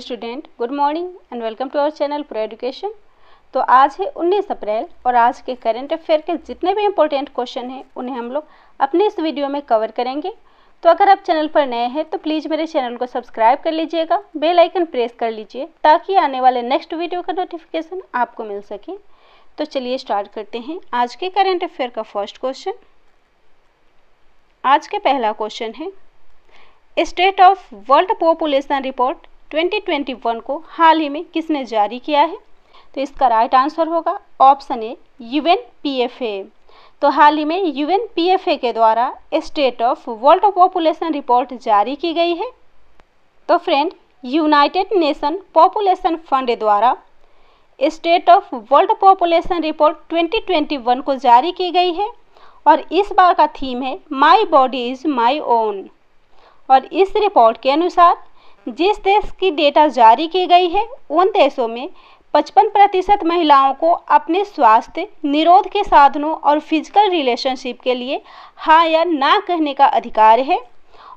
Student, good morning and welcome to our channel Pro Education. तो आज है 19 अप्रैल और आज के करंट अफेयर के जितने भी इम्पोर्टेंट क्वेश्चन हैं उन्हें हम लोग अपने इस वीडियो में कवर करेंगे। तो अगर आप चैनल पर नए हैं तो प्लीज़ मेरे चैनल को सब्सक्राइब कर लीजिएगा, बेल आइकन प्रेस कर लीजिए ताकि आने वाले नेक्स्ट वीडियो का नोटिफिकेशन आपको मिल सके। तो चलिए स्टार्ट करते हैं आज के करंट अफेयर का फर्स्ट क्वेश्चन। आज के पहला क्वेश्चन है, state of world population report 2021 को हाल ही में किसने जारी किया है? तो इसका राइट आंसर होगा ऑप्शन ए UNPFA। तो हाल ही में UNPFA के द्वारा state of world population report जारी की गई है। तो friend, United Nation population fund द्वारा state of world population report 2021 को जारी की गई है और इस बार का थीम है my body is my own. और इस रिपोर्ट के अनुसार जिस देश की डेटा जारी की गई है उन देशों में 55% महिलाओं को अपने स्वास्थ्य, निरोध के साधनों और फिजिकल रिलेशनशिप के लिए हाँ या ना कहने का अधिकार है।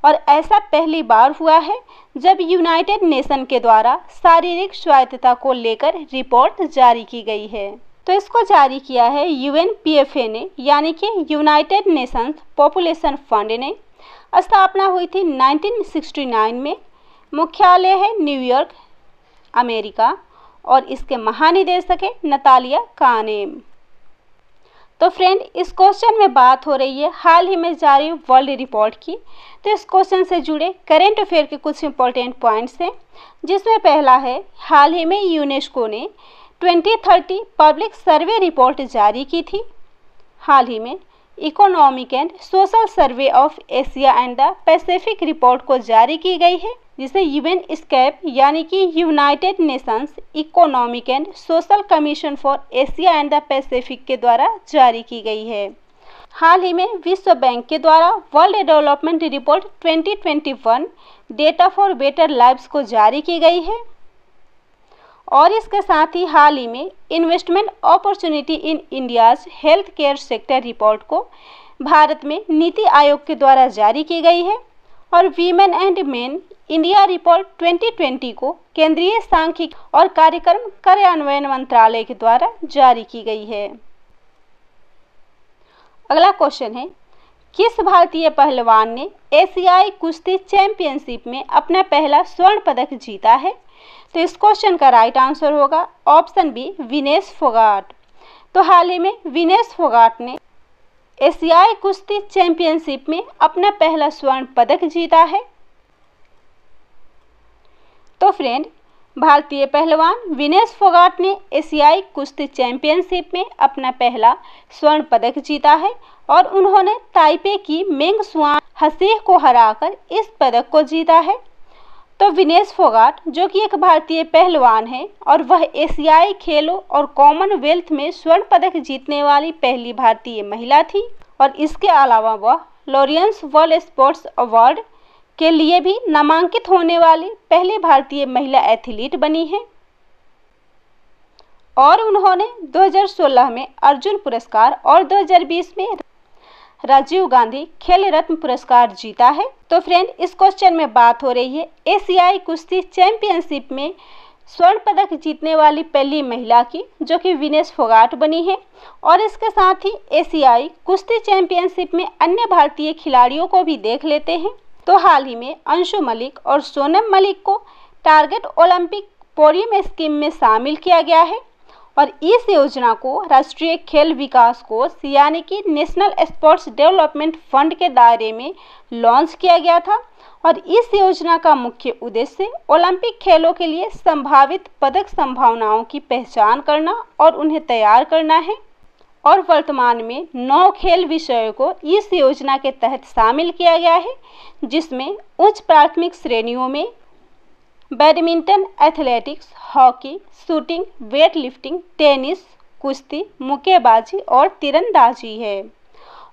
और ऐसा पहली बार हुआ है जब यूनाइटेड नेशन के द्वारा शारीरिक स्वायत्तता को लेकर रिपोर्ट जारी की गई है। तो इसको जारी किया है UNPFA ने, यानी कि यूनाइटेड नेशंस पॉपुलेशन फंड ने। स्थापना हुई थी 1969 में। मुख्यालय है न्यूयॉर्क, अमेरिका और इसके महानिदेशक है नतालिया कानेम। तो फ्रेंड, इस क्वेश्चन में बात हो रही है हाल ही में जारी वर्ल्ड रिपोर्ट की। तो इस क्वेश्चन से जुड़े करंट अफेयर के कुछ इंपॉर्टेंट पॉइंट्स हैं, जिसमें पहला है हाल ही में यूनेस्को ने 2030 पब्लिक सर्वे रिपोर्ट जारी की थी। हाल ही में economic and social survey of Asia and the Pacific report को जारी की गई है, जिसे यूएनस्कैप यानी कि United Nations economic and social commission for Asia and the Pacific के द्वारा जारी की गई है। हाल ही में विश्व बैंक के द्वारा world development report 2021 data for better lives को जारी की गई है। और इसके साथ ही हाल ही में investment opportunity in India's health care sector report को भारत में नीति आयोग के द्वारा जारी की गई है। और women and main India report 2020 को केंद्रीय सांख्यिकी और कार्यक्रम कार्यान्वयन मंत्रालय के द्वारा जारी की गई है। अगला क्वेश्चन है, किस भारतीय पहलवान ने एशियाई कुश्ती चैंपियनशिप में अपना पहला स्वर्ण पदक जीता है? तो इस क्वेश्चन का राइट आंसर होगा ऑप्शन बी विनेश फोगाट। तो हाल ही में विनेश फोगाट ने एशियाई कुश्ती चैंपियनशिप में अपना पहला स्वर्ण पदक जीता है। तो फ्रेंड, भारतीय पहलवान विनेश फोगाट ने एशियाई कुश्ती चैंपियनशिप में अपना पहला स्वर्ण पदक जीता है और उन्होंने ताइपे की मेंग सुआन हसीह को हराकर इस पदक को जीता है। तो विनेश फोगाट, जो कि एक भारतीय पहलवान है और वह एशियाई खेलों और कॉमनवेल्थ में स्वर्ण पदक जीतने वाली पहली भारतीय महिला थी। और इसके अलावा वह लॉरेंस वर्ल्ड स्पोर्ट्स अवार्ड के लिए भी नामांकित होने वाली पहली भारतीय महिला एथलीट बनी है। और उन्होंने 2016 में अर्जुन पुरस्कार और 2020 में राजीव गांधी खेल रत्न पुरस्कार जीता है। तो फ्रेंड, इस क्वेश्चन में बात हो रही है एशियाई कुश्ती चैंपियनशिप में स्वर्ण पदक जीतने वाली पहली महिला की, जो कि विनेश फोगाट बनी है। और इसके साथ ही एशियाई कुश्ती चैंपियनशिप में अन्य भारतीय खिलाड़ियों को भी देख लेते हैं। तो हाल ही में अंशु मलिक और सोनम मलिक को टारगेट ओलंपिक पोडियम स्कीम में शामिल किया गया है। और इस योजना को राष्ट्रीय खेल विकास कोष यानी कि नेशनल स्पोर्ट्स डेवलपमेंट फंड के दायरे में लॉन्च किया गया था। और इस योजना का मुख्य उद्देश्य ओलंपिक खेलों के लिए संभावित पदक संभावनाओं की पहचान करना और उन्हें तैयार करना है। और वर्तमान में 9 खेल विषयों को इस योजना के तहत शामिल किया गया है, जिसमें उच्च प्राथमिक श्रेणियों में badminton, athletics, hockey, shooting, weight lifting, tennis, कुश्ती, मुक्केबाजी और तीरंदाजी है।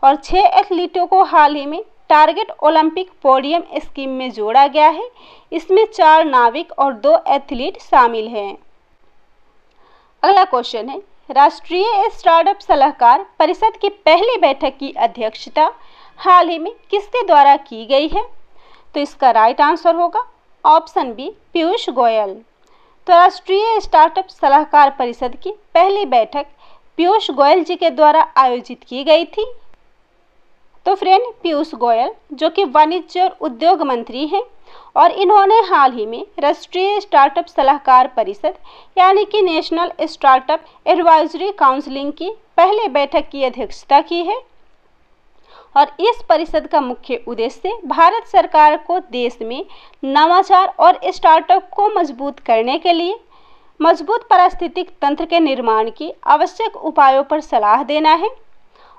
और 6 एथलीटों को हाल ही में टारगेट ओलंपिक पोडियम स्कीम में जोड़ा गया है। इसमें 4 नाविक और 2 एथलीट शामिल हैं। अगला क्वेश्चन है, राष्ट्रीय स्टार्टअप सलाहकार परिषद की पहली बैठक की अध्यक्षता हाल ही में किसके द्वारा की गई है? तो इसका राइट आंसर होगा ऑप्शन बी पीयूष गोयल। तो राष्ट्रीय स्टार्टअप सलाहकार परिषद की पहली बैठक पीयूष गोयल जी के द्वारा आयोजित की गई थी। तो फ्रेंड, पीयूष गोयल जो कि वाणिज्य और उद्योग मंत्री हैं और इन्होंने हाल ही में राष्ट्रीय स्टार्टअप सलाहकार परिषद यानी कि नेशनल स्टार्टअप एडवाइजरी काउंसिलिंग की पहले बैठक की अध्यक्षता की है। और इस परिषद का मुख्य उद्देश्य भारत सरकार को देश में नवाचार और स्टार्टअप को मजबूत करने के लिए मजबूत पारिस्थितिक तंत्र के निर्माण की आवश्यक उपायों पर सलाह देना है।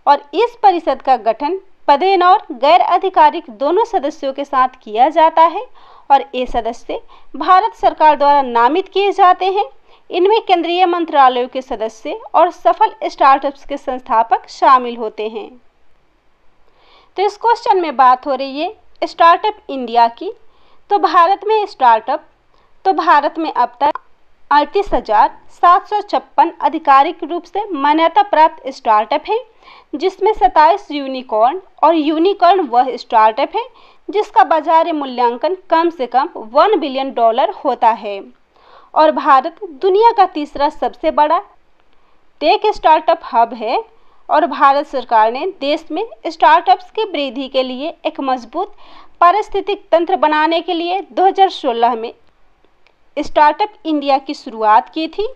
और इस परिषद का गठन पदेन और गैर आधिकारिक दोनों सदस्यों के साथ किया जाता है और ये सदस्य भारत सरकार द्वारा नामित किए जाते हैं। इनमें केंद्रीय मंत्रालयों के सदस्य और सफल स्टार्टअप्स के संस्थापक शामिल होते हैं। तो इस क्वेश्चन में बात हो रही है स्टार्टअप इंडिया की। तो भारत में अब तक 38,756 आधिकारिक रूप से मान्यता प्राप्त स्टार्टअप हैं, जिसमें 27 यूनिकॉर्न और यूनिकॉर्न वह स्टार्टअप है जिसका बाजार मूल्यांकन कम से कम $1 बिलियन होता है। और भारत दुनिया का तीसरा सबसे बड़ा टेक स्टार्टअप हब है और भारत सरकार ने देश में स्टार्टअप्स की वृद्धि के लिए एक मजबूत पारिस्थितिक तंत्र बनाने के लिए 2016 में स्टार्टअप इंडिया की शुरुआत की थी।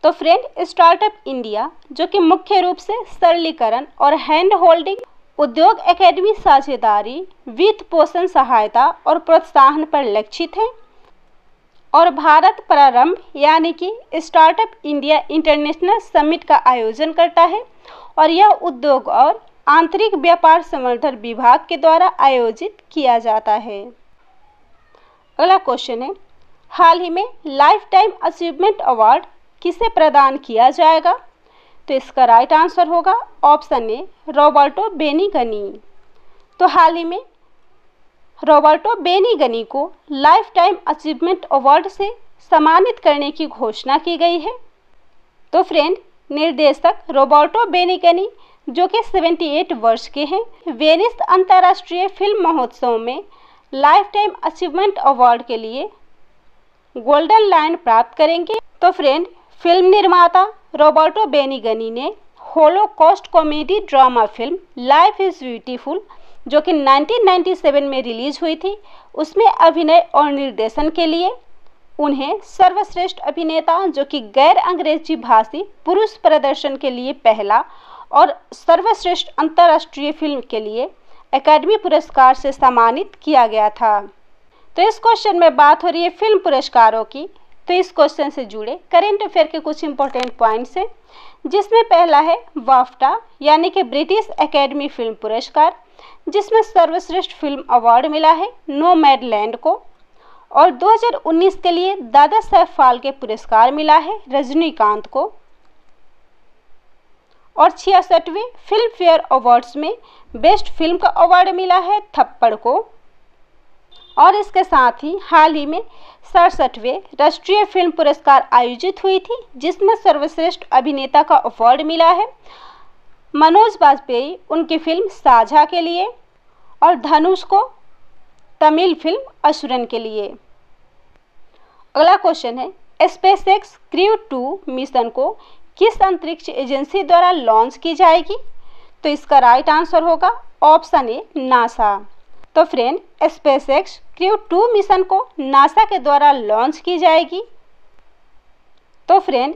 तो फ्रेंड, स्टार्टअप इंडिया जो कि मुख्य रूप से सरलीकरण और हैंड होल्डिंग, उद्योग एकेडमी साझेदारी, वित्त पोषण सहायता और प्रोत्साहन पर लक्षित है। और भारत प्रारंभ यानी कि स्टार्टअप इंडिया इंटरनेशनल समिट का आयोजन करता है और यह उद्योग और आंतरिक व्यापार संवर्धन विभाग के द्वारा आयोजित किया जाता है। अगला क्वेश्चन है, हाल ही में लाइफ टाइम अचीवमेंट अवार्ड किसे प्रदान किया जाएगा? तो इसका राइट आंसर होगा ऑप्शन ए रॉबर्टो बेनिगनी। तो हाल ही में रॉबर्टो बेनिगनी को लाइफ टाइम अचीवमेंट अवार्ड से सम्मानित करने की घोषणा की गई है। तो फ्रेंड, निर्देशक रॉबर्टो बेनिगनी जो कि 78 वर्ष के हैं, वेनिस अंतर्राष्ट्रीय फिल्म महोत्सव में लाइफ टाइम अचीवमेंट अवार्ड के लिए गोल्डन लायन प्राप्त करेंगे। तो फ्रेंड, फिल्म निर्माता रॉबर्टो बेनिगनी ने Holocaust comedy drama film life is beautiful जो कि 1997 में रिलीज हुई थी, उसमें अभिनय और निर्देशन के लिए उन्हें सर्वश्रेष्ठ अभिनेता जो कि गैर अंग्रेजी भाषी पुरुष प्रदर्शन के लिए पहला और सर्वश्रेष्ठ अंतर्राष्ट्रीय फिल्म के लिए एकेडमी पुरस्कार से सम्मानित किया गया था। तो इस क्वेश्चन में बात हो रही है फिल्म पुरस्कारों की। तो इस क्वेश्चन से जुड़े करेंट अफेयर के कुछ इंपॉर्टेंट पॉइंट्स हैं, जिसमें पहला है बाफ्टा यानी कि ब्रिटिश एकेडमी फिल्म पुरस्कार, जिसमें सर्वश्रेष्ठ फिल्म अवार्ड मिला है नोमैडलैंड को। और 2019 के लिए दादा साहब फाल्के पुरस्कार मिला है रजनीकांत को। और 66वें फिल्म फेयर अवार्ड्स में बेस्ट फिल्म का अवार्ड मिला है थप्पड़ को। और इसके साथ ही हाल ही में 67वें राष्ट्रीय फिल्म पुरस्कार आयोजित हुई थी, जिसमें सर्वश्रेष्ठ अभिनेता का अवार्ड मिला है मनोज बाजपेयी उनकी फिल्म साझा के लिए और धनुष को तमिल फिल्म असुरन के लिए। अगला क्वेश्चन है, स्पेसएक्स क्रू 2 मिशन को किस अंतरिक्ष एजेंसी द्वारा लॉन्च की जाएगी? तो इसका राइट आंसर होगा ऑप्शन ए नासा। तो फ्रेंड, स्पेसएक्स क्रू 2 मिशन को नासा के द्वारा लॉन्च की जाएगी। तो फ्रेंड,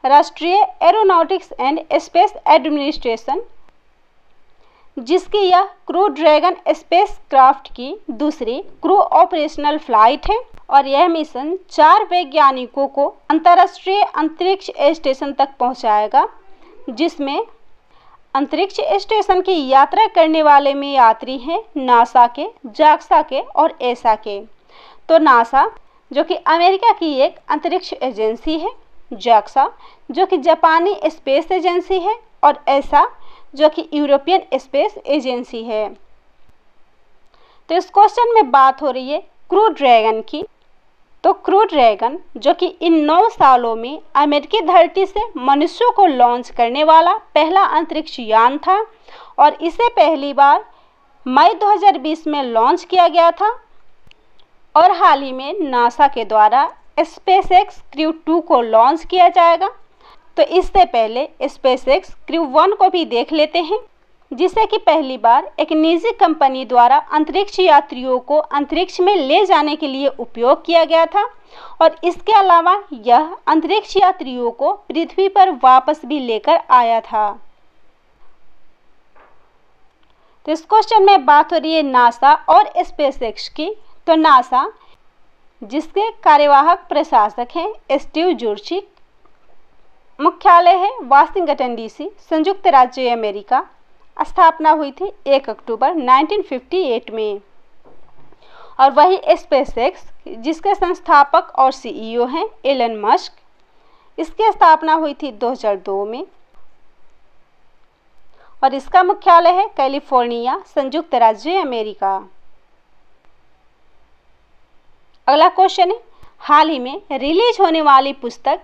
राष्ट्रीय एरोनॉटिक्स एंड स्पेस एडमिनिस्ट्रेशन जिसकी यह क्रू ड्रैगन स्पेसक्राफ्ट की दूसरी क्रू ऑपरेशनल फ्लाइट है और यह मिशन 4 वैज्ञानिकों को अंतर्राष्ट्रीय अंतरिक्ष स्टेशन तक पहुंचाएगा, जिसमें अंतरिक्ष स्टेशन की यात्रा करने वाले में यात्री हैं नासा के, जाक्सा के और एसा के। तो नासा जो कि अमेरिका की एक अंतरिक्ष एजेंसी है, जाक्सा जो कि जापानी स्पेस एजेंसी है और एसा जो कि यूरोपियन स्पेस एजेंसी है। तो इस क्वेश्चन में बात हो रही है क्रू ड्रैगन की। तो क्रू ड्रैगन जो कि इन 9 सालों में अमेरिकी धरती से मनुष्यों को लॉन्च करने वाला पहला अंतरिक्ष यान था और इसे पहली बार मई 2020 में लॉन्च किया गया था। और हाल ही में नासा के द्वारा स्पेसएक्स क्रू 2 को लॉन्च किया जाएगा। तो इससे पहले स्पेसएक्स क्रू 1 को भी देख लेते हैं, जिसे कि पहली बार एक निजी कंपनी द्वारा अंतरिक्ष यात्रियों को अंतरिक्ष में ले जाने के लिए उपयोग किया गया था और इसके अलावा यह अंतरिक्ष यात्रियों को पृथ्वी पर वापस भी लेकर आया था। तो इस क्वेश्चन में बात हो रही है नासा और स्पेसएक्स की। तो नासा, जिसके कार्यवाहक प्रशासक हैं स्टीव जुर्चिक, मुख्यालय है वाशिंगटन डीसी, संयुक्त राज्य अमेरिका, स्थापना हुई थी 1 अक्टूबर 1958 में। और वही स्पेसएक्स, जिसके संस्थापक और सीईओ हैं एलन मस्क, इसकी स्थापना हुई थी 2002 में और इसका मुख्यालय है कैलिफोर्निया, संयुक्त राज्य अमेरिका। अगला क्वेश्चन है, हाल ही में रिलीज होने वाली पुस्तक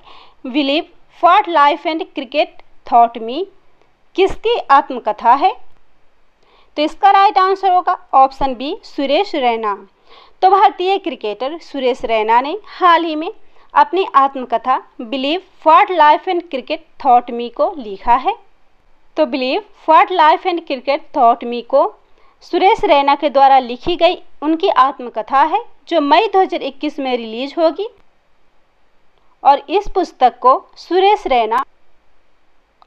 believe what life and cricket thought me किसकी आत्मकथा है? तो इसका राइट आंसर होगा ऑप्शन बी, सुरेश रैना। तो भारतीय क्रिकेटर सुरेश रैना ने हाल ही में अपनी आत्मकथा believe what life and cricket thought me को लिखा है। तो believe what life and cricket thought me को सुरेश रैना के द्वारा लिखी गई उनकी आत्मकथा है, जो मई 2021 में रिलीज होगी। और इस पुस्तक को सुरेश रैना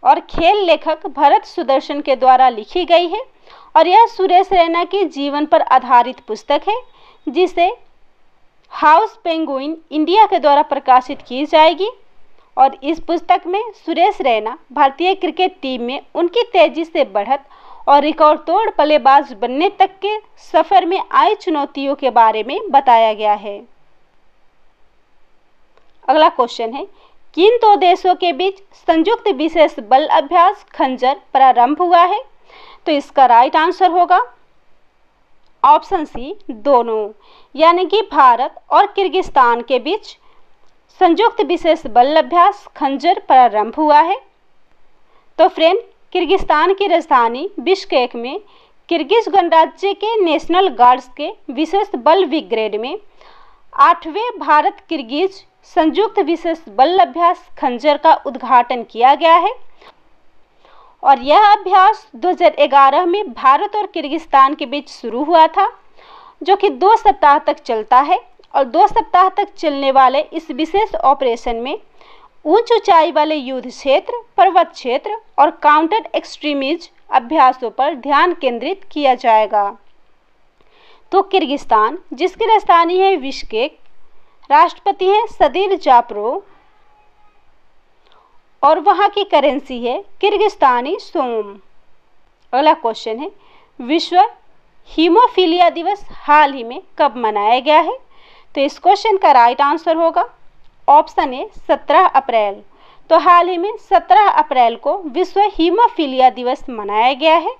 और खेल लेखक भरत सुदर्शन के द्वारा लिखी गई है और यह सुरेश रैना के जीवन पर आधारित पुस्तक है, जिसे हाउस पेंगुइन इंडिया के द्वारा प्रकाशित की जाएगी। और इस पुस्तक में सुरेश रैना भारतीय क्रिकेट टीम में उनकी तेजी से बढ़त और रिकॉर्ड तोड़ बल्लेबाज बनने तक के सफर में आई चुनौतियों के बारे में बताया गया है। अगला क्वेश्चन है, किन दो देशों के बीच संयुक्त विशेष बल अभ्यास खंजर प्रारंभ हुआ है? तो इसका राइट आंसर होगा ऑप्शन सी, दोनों, यानी कि भारत और किर्गिस्तान के बीच संयुक्त विशेष बल अभ्यास खंजर प्रारंभ हुआ है। तो फ्रेंड, किर्गिस्तान की राजधानी बिश्केक में किर्गिज गणराज्य के नेशनल गार्ड्स के विशेष बल ब्रिगेड में 8वें भारत किर्गिज संयुक्त विशेष बल अभ्यास खंजर का उद्घाटन किया गया है और यह अभ्यास 2011 में भारत और किर्गिस्तान के बीच शुरू हुआ था, जो कि 2 सप्ताह तक चलता है। और 2 सप्ताह तक चलने वाले इस विशेष ऑपरेशन में उच्च ऊंचाई वाले युद्ध क्षेत्र, पर्वत क्षेत्र और काउंटर एक्सट्रीमिज अभ्यासों पर ध्यान केंद्रित किया जाएगा। तो किर्गिस्तान, जिसकी राजधानी है बिश्केक, राष्ट्रपति हैं सदीर जापरोव और वहां की करेंसी है किर्गिस्तानी सोम। अगला क्वेश्चन है, विश्व हीमोफीलिया दिवस हाल ही में कब मनाया गया है? तो इस क्वेश्चन का राइट आंसर होगा ऑप्शन ए, 17 अप्रैल। तो हाल ही में 17 अप्रैल को विश्व हीमोफीलिया दिवस मनाया गया है।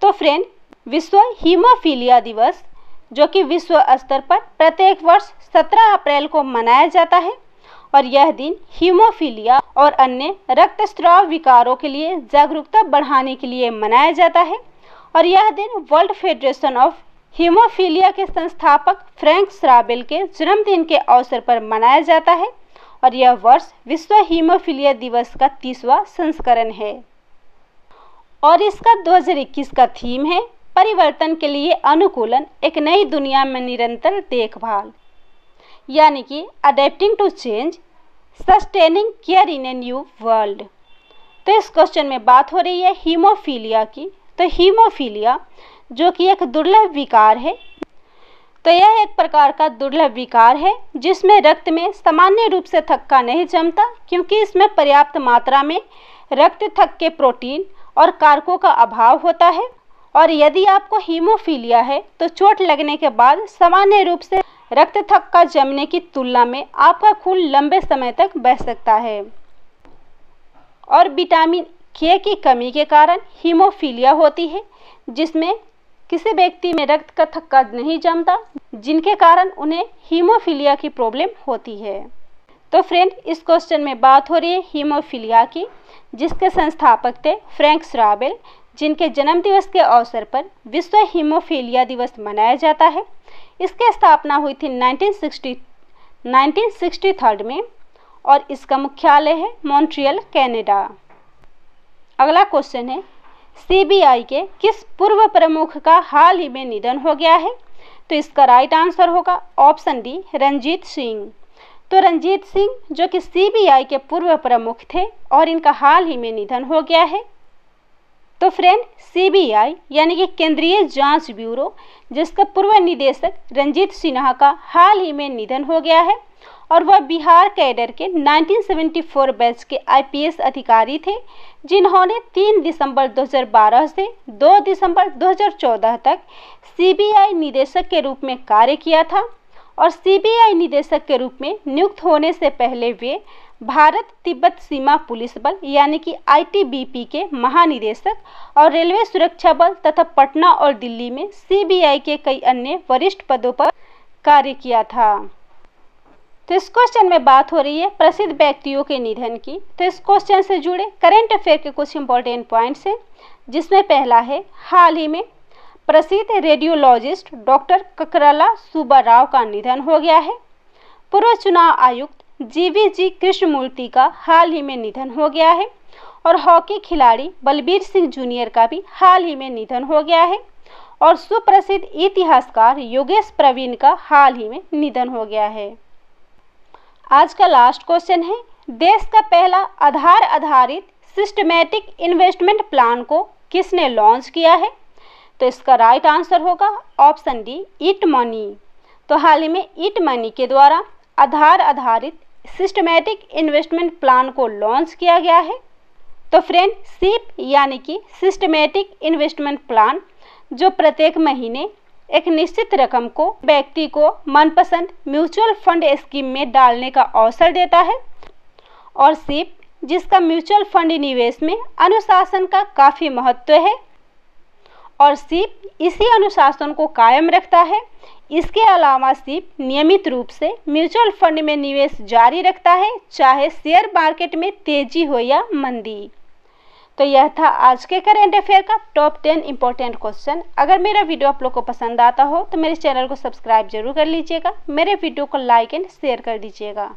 तो फ्रेंड, विश्व हीमोफीलिया दिवस, जो कि विश्व स्तर पर प्रत्येक वर्ष 17 अप्रैल को मनाया जाता है और यह दिन हीमोफीलिया और अन्य रक्तस्राव विकारों के लिए जागरूकता बढ़ाने के लिए मनाया जाता है। और यह दिन वर्ल्ड फेडरेशन ऑफ हीमोफीलिया के संस्थापक फ्रैंक श्राबेल के जन्मदिन के अवसर पर मनाया जाता है और यह वर्ष विश्व हीमोफीलिया दिवस का 30वां संस्करण है। और इसका 2021 का थीम है परिवर्तन के लिए अनुकूलन, एक नई दुनिया में निरंतर देखभाल, यानी कि adapting to change, sustaining care in a new world. तो इस क्वेश्चन में बात हो रही है हीमोफीलिया की। तो हीमोफीलिया, जो कि एक दुर्लभ विकार है, तो यह एक प्रकार का दुर्लभ विकार है जिसमें रक्त में सामान्य रूप से थक्का नहीं जमता, क्योंकि इसमें पर्याप्त मात्रा में रक्त थक्के प्रोटीन और कारकों का अभाव होता है। और यदि आपको हीमोफीलिया है तो चोट लगने के बाद सामान्य रूप से रक्त थक्का जमने की तुलना में आपका खून लंबे समय तक बह सकता है। और विटामिन के की कमी के कारण हीमोफीलिया होती है, जिसमें किसी व्यक्ति में रक्त का थक्का नहीं जमता, जिनके कारण उन्हें हीमोफीलिया की प्रॉब्लम होती है। तो फ्रेंड, इस क्वेश्चन में बात हो रही है हीमोफीलिया की, जिसके संस्थापक थे फ्रैंक श्राबेल, जिनके जन्मदिवस के अवसर पर विश्व हीमोफीलिया दिवस मनाया जाता है। इसकी स्थापना हुई थी 1963 में और इसका मुख्यालय है मॉन्ट्रियल, कनाडा। अगला क्वेश्चन है, सीबीआई के किस पूर्व प्रमुख का हाल ही में निधन हो गया है? तो इसका राइट आंसर होगा ऑप्शन डी, रंजीत सिंह। तो रंजीत सिंह जो कि सीबीआई के पूर्व प्रमुख थे और इनका हाल ही में निधन हो गया है। तो फ्रेंड, सीबीआई यानी कि केंद्रीय जांच ब्यूरो, जिसका पूर्व निदेशक रंजीत सिन्हा का हाल ही में निधन हो गया है और वह बिहार कैडर के 1974 बैच के आईपीएस अधिकारी थे, जिन्होंने 3 दिसंबर 2012 से 2 दिसंबर 2014 तक सीबीआई निदेशक के रूप में कार्य किया था और सीबीआई निदेशक के रूप में नियुक्त होने से पहले वे भारत तिब्बत सीमा पुलिस बल यानी कि आईटीबीपी के महानिदेशक और रेलवे सुरक्षा बल तथा पटना और दिल्ली में सीबीआई के कई अन्य वरिष्ठ पदों पर कार्य किया था। तो इस क्वेश्चन में बात हो रही है प्रसिद्ध व्यक्तियों के निधन की। तो इस क्वेश्चन से जुड़े करंट अफेयर के कुछ इंपॉर्टेंट पॉइंट्स हैं, जिसमें पहला है, हाल ही में प्रसिद्ध रेडियोलॉजिस्ट डॉक्टर ककराला सुब्बाराव का निधन हो गया है। पूर्व चुनाव आयुक्त जीवीजी कृष्णमूर्ति का हाल ही में निधन हो गया है और हॉकी खिलाड़ी बलबीर सिंह जूनियर का भी हाल ही में निधन हो गया है और सुप्रसिद्ध इतिहासकार योगेश प्रवीण का हाल ही में निधन हो गया है। आज का लास्ट क्वेश्चन है, देश का पहला आधार आधारित सिस्टमैटिक इन्वेस्टमेंट प्लान को किसने लॉन्च किया है? तो इसका राइट आंसर होगा ऑप्शन डी, ईट मनी। तो हाल ही में ईट मनी के द्वारा आधार आधारित सिस्टमैटिक इन्वेस्टमेंट प्लान को लॉन्च किया गया है। तो फ्रेंड, सिप यानी कि सिस्टमैटिक इन्वेस्टमेंट प्लान, जो प्रत्येक महीने एक निश्चित रकम को व्यक्ति को मनपसंद म्यूचुअल फंड स्कीम में डालने का अवसर देता है, और सिप जिसका म्यूचुअल फंड निवेश में अनुशासन का काफ़ी महत्व है और सिप इसी अनुशासन को कायम रखता है। इसके अलावा सिप नियमित रूप से म्यूचुअल फंड में निवेश जारी रखता है, चाहे शेयर मार्केट में तेजी हो या मंदी। तो यह था आज के करंट अफेयर का टॉप 10 इंपॉर्टेंट क्वेश्चन। अगर मेरा वीडियो आप लोग को पसंद आता हो तो मेरे चैनल को सब्सक्राइब जरूर कर लीजिएगा, मेरे वीडियो को लाइक एंड शेयर कर दीजिएगा।